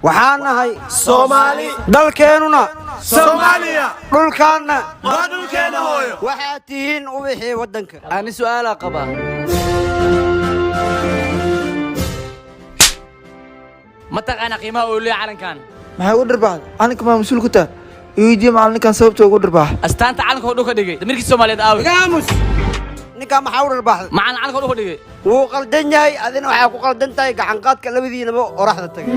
وحانا هاي Soomaali دالكينونا Soomaaliya دولكانا waa dhulkeena hooyo وحاتيين وبحي ودنك أنا سؤال قبا متى أنا قيمة أولي على كان maxay u dharbaaxday calanka maa mas-uul ku tahay iweydiiye macalinkan sababta ugu dharbaaxay أستانت عنك هو دوك دقي دميرك الصومالية أوي قاموس نكا محاور البحر معنا عنك هو دوك دقي وقلدن ياي أذن وحا ku qaldan tahay gacan qaadka labadiinaba oraxda tagay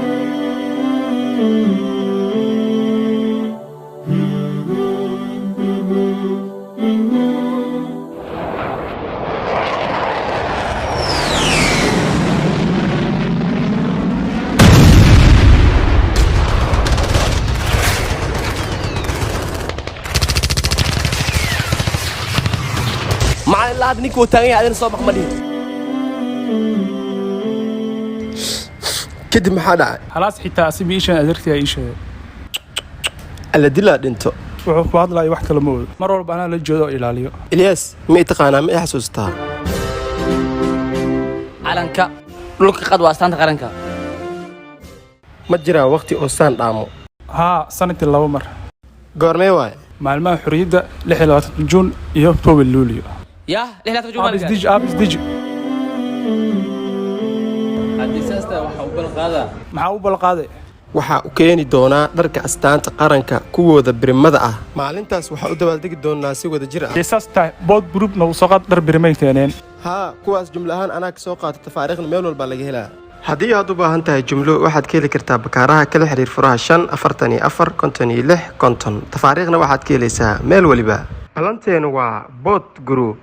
macalin laad ninkuu taagan yahay adina soo bax ma dhihin kadib maxaa dhacay خلاص حتى أسيب إيش أنا أدركت إيش alla dilaa dhinto wuxuu ku hadlayo wax kale ma odo mar walba anaa la joodo oo ilaaliyo Ilyas ma i taqaanaa ma i xasuustaa علنك لوك قد وأستانت قرنك ma jiraa waqti oo saan dhaamo haa sanadii 2 mar goormee waaye maalmaha xuriyadda 26 juun iyo 1 luulyo يا ليه لا تجوا abis dij هذه ساستا وحول هذا maxaa u balqaaday waxaa u keeni doonaa dharka astaanta qaranka kuwooda birimada ah maalintaas waxaa u dabaaldegi doonaa si wada jir ah deesaas tahay bood groupna uu soo qaad dhar birimay keeneen haa kuwaas jumla ahaan anaa ka soo qaatay tafaariikhna meel walbaa laga helaa haddii aad u baahan tahay jumlo waxaad ka heli kartaa bakaaraha kala xiriir furaha 5 44 56 50 tafaariikhna waxaad ka helaysaa meel waliba balanteenu waa bood group